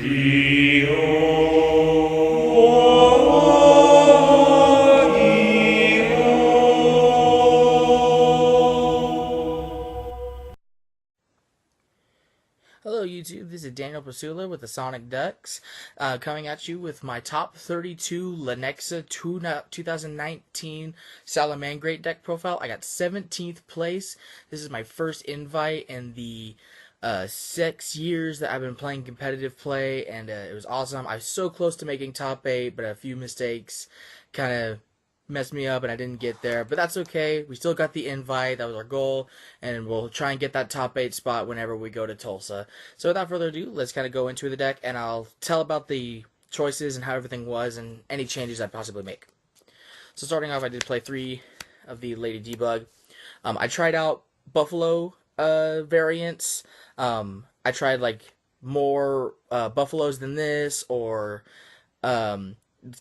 Hello YouTube, this is Daniel Pasula with the Sonic Ducks, coming at you with my top 32 Lenexa 2019 Salamangreat deck profile. I got 17th place. This is my first invite in the 6 years that I've been playing competitive play, and it was awesome. I was so close to making top 8, but a few mistakes kind of messed me up and I didn't get there, but that's okay. We still got the invite. That was our goal, and we'll try and get that top 8 spot whenever we go to Tulsa. So without further ado, let's kind of go into the deck, and I'll tell about the choices and how everything was and any changes I'd possibly make. So starting off, I did play 3 of the Lady Debug. I tried out Buffalo variants. I tried like more Buffaloes than this, or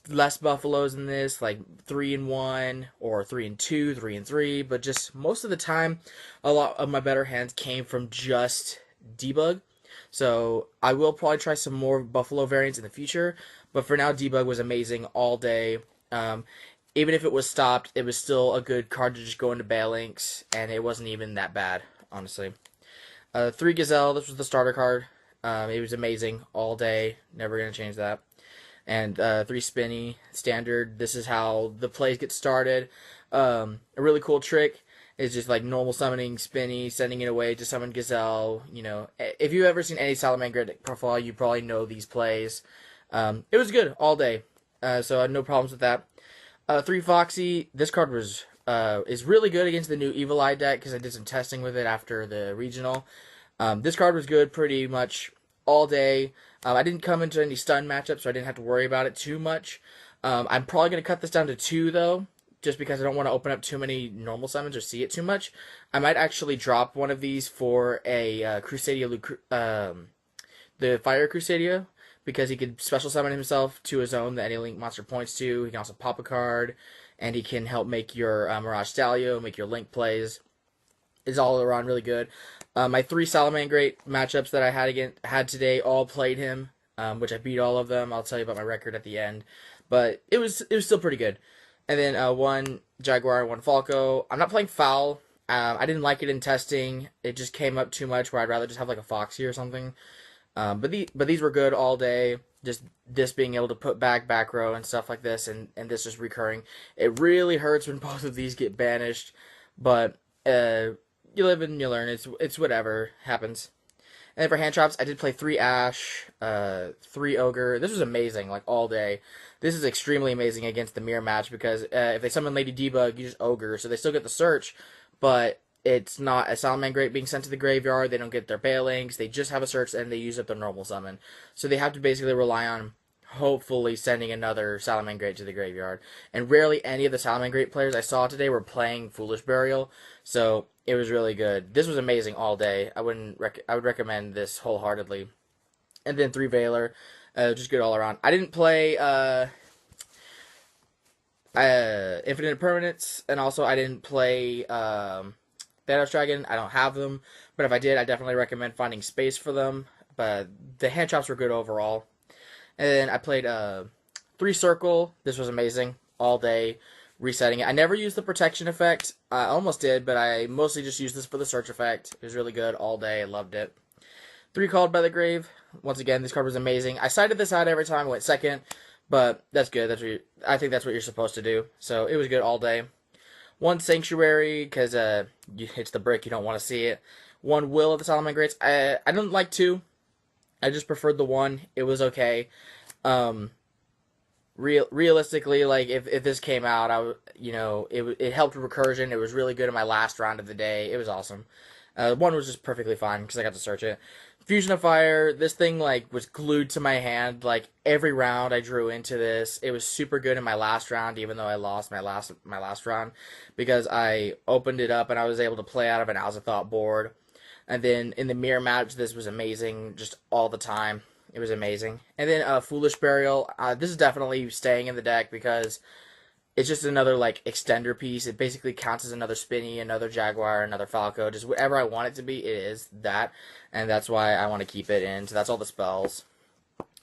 less buffaloes in this, like 3 and 1 or 3 and 2, 3 and 3, but just most of the time a lot of my better hands came from just debug. So I will probably try some more buffalo variants in the future, but for now debug was amazing all day. Even if it was stopped, it was still a good card to just go into Balinks, and it wasn't even that bad, honestly. 3 Gazelle, this was the starter card. It was amazing all day, never gonna change that. And 3 Spinny standard. This is how the plays get started. A really cool trick is just like normal summoning Spinny, sending it away to summon Gazelle. You know, if you've ever seen any Salamangreat profile, you probably know these plays. It was good all day, so I had no problems with that. 3 Foxy. This card was is really good against the new Evil Eye deck because I did some testing with it after the regional. This card was good pretty much all day. I didn't come into any stun matchups, so I didn't have to worry about it too much. I'm probably going to cut this down to 2, though, just because I don't want to open up too many normal summons or see it too much. I might actually drop one of these for a Crusadia, the Fire Crusadia, because he could special summon himself to his own that any Link monster points to. He can also pop a card, and he can help make your Mirage Stallion, make your Link plays. Is all around really good. My 3 Salamangreat matchups that I had today all played him, which I beat all of them. I'll tell you about my record at the end, but it was still pretty good. And then 1 Jaguar, 1 Falco. I'm not playing Foul. I didn't like it in testing. It just came up too much where I'd rather just have like a Foxy or something. But these were good all day. Just this being able to put back row and stuff like this, and this just recurring. It really hurts when both of these get banished, but you live and you learn. It's whatever happens. And then for hand traps, I did play 3 Ash, 3 Ogre. This was amazing, like all day. This is extremely amazing against the mirror match because if they summon Lady Debug, you just Ogre, so they still get the search, but it's not a Salamangreat being sent to the graveyard. They don't get their Balinks. They just have a search and they use up their normal summon. So they have to basically rely on hopefully sending another Salamangreat to the graveyard. And rarely any of the Salamangreat players I saw today were playing Foolish Burial, so it was really good. This was amazing all day. I would recommend this wholeheartedly. And then 3 Veiler, just good all around. I didn't play Infinite Permanence, and also I didn't play Thanos Dragon. I don't have them, but if I did, I definitely recommend finding space for them. But the hand traps were good overall. And then I played 3 Circle. This was amazing all day, resetting it. I never used the protection effect. I almost did, but I mostly just used this for the search effect. It was really good all day. I loved it. 3 Called by the Grave. Once again, this card was amazing. I cited this out every time I went second, but that's good. I think that's what you're supposed to do. So it was good all day. 1 Sanctuary, because it's the brick. You don't want to see it. 1 Will of the Salamangreats. I didn't like 2. I just preferred the 1. It was okay. Realistically, like if this came out, it helped recursion. It was really good in my last round of the day. It was awesome. 1 was just perfectly fine because I got to search it. Fusion of Fire. This thing like was glued to my hand. Like every round I drew into this. It was super good in my last round, even though I lost my last round because I opened it up and I was able to play out of an Azathoth board. And then in the mirror match, this was amazing just all the time. It was amazing. And then Foolish Burial. This is definitely staying in the deck because it's just another like extender piece. It basically counts as another Spinny, another Jaguar, another Falco. Just whatever I want it to be, it is that. And that's why I want to keep it in. So that's all the spells.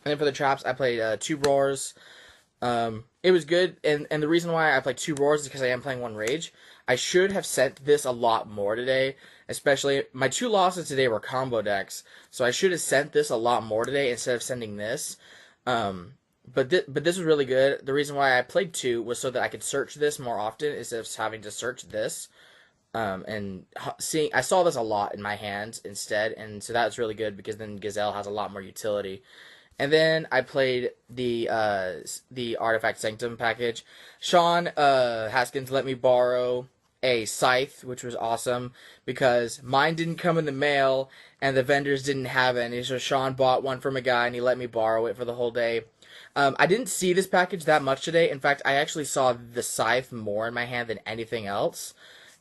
And then for the traps, I played 2 roars. It was good, and the reason why I played 2 roars is because I am playing 1 rage. I should have sent this a lot more today, especially my 2 losses today were combo decks, so I should have sent this a lot more today instead of sending this. Um, but this was really good. The reason why I played 2 was so that I could search this more often instead of having to search this. And seeing I saw this a lot in my hands instead, and so that's really good because then Gazelle has a lot more utility. And then I played the Artifact Sanctum package. Sean Haskins let me borrow a scythe, which was awesome because mine didn't come in the mail and the vendors didn't have any. So Sean bought one from a guy and he let me borrow it for the whole day. I didn't see this package that much today. In fact, I actually saw the scythe more in my hand than anything else.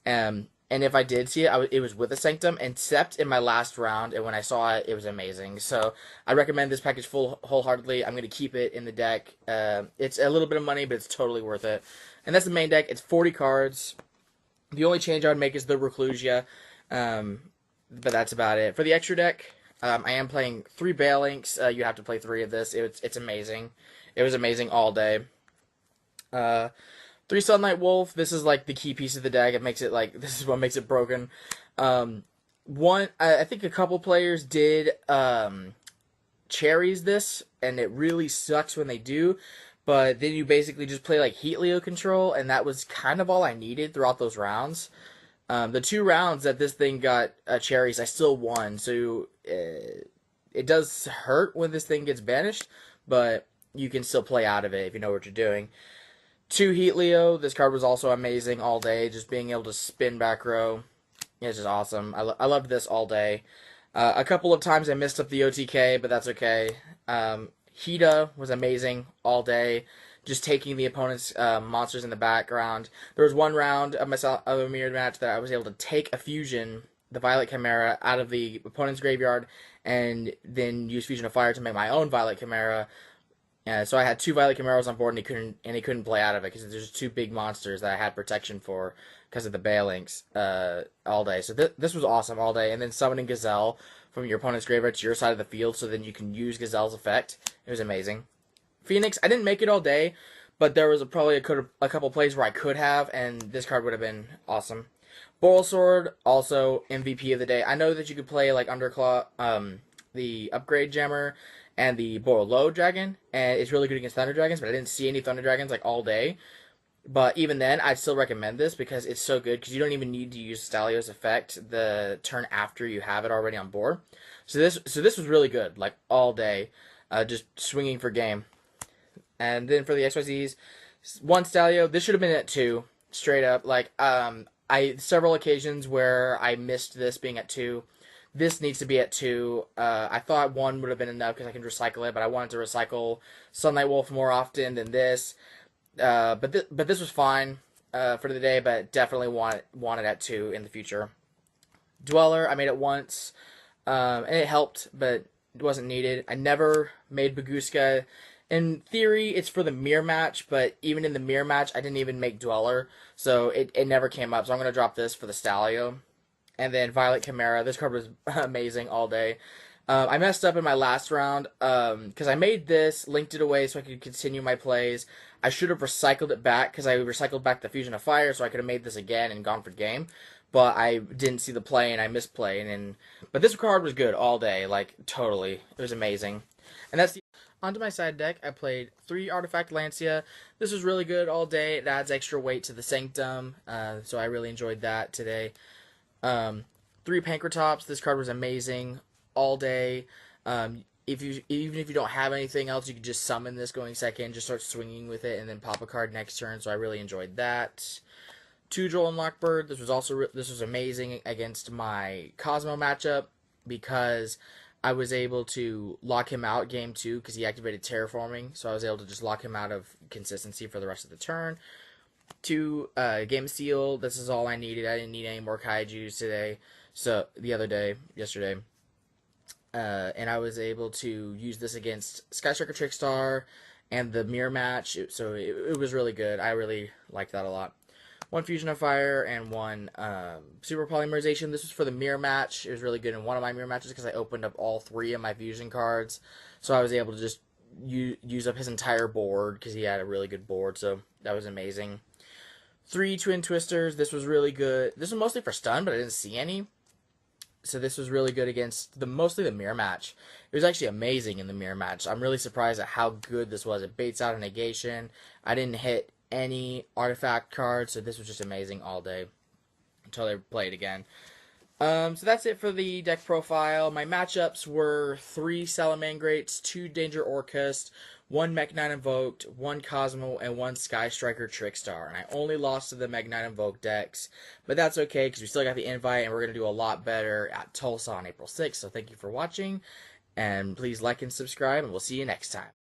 And if I did see it, it was with a Sanctum, except in my last round, and when I saw it, it was amazing. So I recommend this package wholeheartedly. I'm going to keep it in the deck. It's a little bit of money, but it's totally worth it. And that's the main deck. It's 40 cards. The only change I would make is the Reclusia, but that's about it. For the extra deck, I am playing 3 Balinks. You have to play 3 of this. It's amazing. It was amazing all day. 3 Sunlight Wolf. This is like the key piece of the deck. It makes it like this is what makes it broken. I think a couple players did cherries this, and it really sucks when they do. But then you basically just play like Heat Leo control, and that was kind of all I needed throughout those rounds. The 2 rounds that this thing got cherries, I still won. So it does hurt when this thing gets banished, but you can still play out of it if you know what you're doing. 2 Heat Leo. This card was also amazing all day. Just being able to spin back row. It's just awesome. I loved this all day. A couple of times I missed up the OTK, but that's okay. Hida was amazing all day. Just taking the opponent's monsters in the background. There was one round of a mirrored match that I was able to take a fusion, the Violet Chimera, out of the opponent's graveyard, and then use Fusion of Fire to make my own Violet Chimera. So I had 2 Violet Chimeras on board, and he couldn't play out of it because there's 2 big monsters that I had protection for because of the Balinks all day. So this was awesome all day. And then summoning Gazelle from your opponent's graveyard to your side of the field, so then you can use Gazelle's effect. It was amazing. Phoenix, I didn't make it all day, but there was probably a couple plays where I could have, and this card would have been awesome. Boral Sword, also MVP of the day. I know that you could play like Underclaw, the Upgrade Gemmer, and the Borolo Dragon, and it's really good against Thunder Dragons, but I didn't see any Thunder Dragons like all day. But even then, I'd still recommend this because it's so good, because you don't even need to use Stalio's effect the turn after you have it already on board. So this was really good, like all day, just swinging for game. And then for the XYZs, 1 Stalio. This should have been at 2, straight up. Like several occasions where I missed this being at 2. This needs to be at 2. I thought 1 would have been enough because I can recycle it, but I wanted to recycle Sunlight Wolf more often than this. But this was fine for the day, but definitely want it at 2 in the future. Dweller, I made it once, and it helped, but it wasn't needed. I never made Baguska. In theory, it's for the mirror match, but even in the mirror match, I didn't even make Dweller, so it never came up. So I'm going to drop this for the Stalio. And then Violet Chimera. This card was amazing all day. I messed up in my last round because I made this, linked it away so I could continue my plays. I should have recycled it back because I recycled back the Fusion of Fire so I could have made this again and gone for game. But I didn't see the play and I misplayed. But this card was good all day, like totally. It was amazing. And that's the... Onto my side deck, I played 3 Artifact Lancia. This was really good all day. It adds extra weight to the Sanctum, so I really enjoyed that today. 3 Pankratops. This card was amazing all day. Even if you don't have anything else, you can just summon this going second, just start swinging with it, and then pop a card next turn. So I really enjoyed that. 2 Droll and Lockbird. This was amazing against my Cosmo matchup because I was able to lock him out game 2 because he activated Terraforming, so I was able to just lock him out of consistency for the rest of the turn. 2 Game Seal. This is all I needed. I didn't need any more Kaijus today. So yesterday, and I was able to use this against Sky Striker Trickstar and the mirror match. So it was really good. I really liked that a lot. 1 Fusion of Fire and 1 Super Polymerization. This was for the mirror match. It was really good in one of my mirror matches because I opened up all 3 of my fusion cards. So I was able to just use up his entire board because he had a really good board. So that was amazing. 3 Twin Twisters. This was really good. This was mostly for stun, but I didn't see any. So this was really good against mostly the mirror match. It was actually amazing in the mirror match. I'm really surprised at how good this was. It baits out a negation. I didn't hit any artifact cards, so this was just amazing all day until they played again. So that's it for the deck profile. My matchups were 3 Salamangreats, 2 Danger Orcust, 1 Mech Knight Invoked, 1 Cosmo, and 1 Sky Striker Trickstar. And I only lost to the Mech Knight Invoked decks, but that's okay because we still got the invite and we're going to do a lot better at Tulsa on April 6th. So thank you for watching, and please like and subscribe, and we'll see you next time.